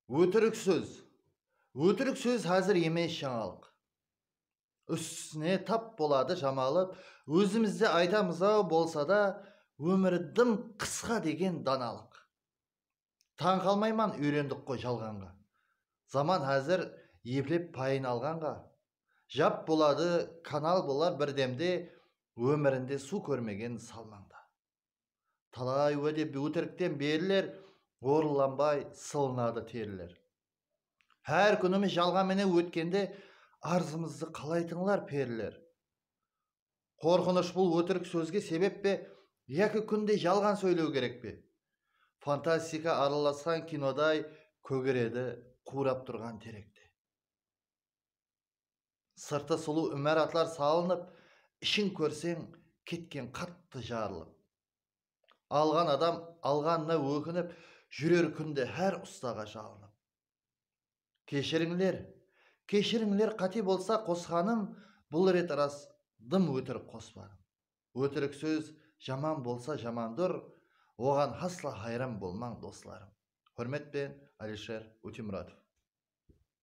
Өтірік сөз. Өтірік сөз қазір емес жаңалық. Үстіне тап болады жамалып, өзімізде айтамыз-ау болса да, өмірі дым қысқа деген даналық. Таң қалмайман үйрендік қой жалғанға. Заман қазір еплеп пайын алғанға. Жап болады, канал болар бірдемде, өмірінде су көрмеген салмаңда. Талай өде өтіріктен берілер, орыланбай сылынады терілер. Әр күніміз жалғанменен өткенде, арзымызды қалай тыңлар перілер. Қорқыныш бұл өтірік сөзге себеп пе, екі күнде жалған сөйлеу керек пе? Фантастика араласқан кинодай көгереді қурап тұрған теректе. Сырты сұлу үмәр атлар салынып, ішін көрсең кеткен қатты жарылып. Алған адам алғанына өкініп, жүрер күнде әр ұстаға жалынып. Кешіріңлер қате болса қосқаным, бұл рет рас дым өтірік қоспадым. Өтірік сөз жаман болса жамандыр, оған асла хайран болмаң достарым. Hürmetпен Алишер Утемуратов.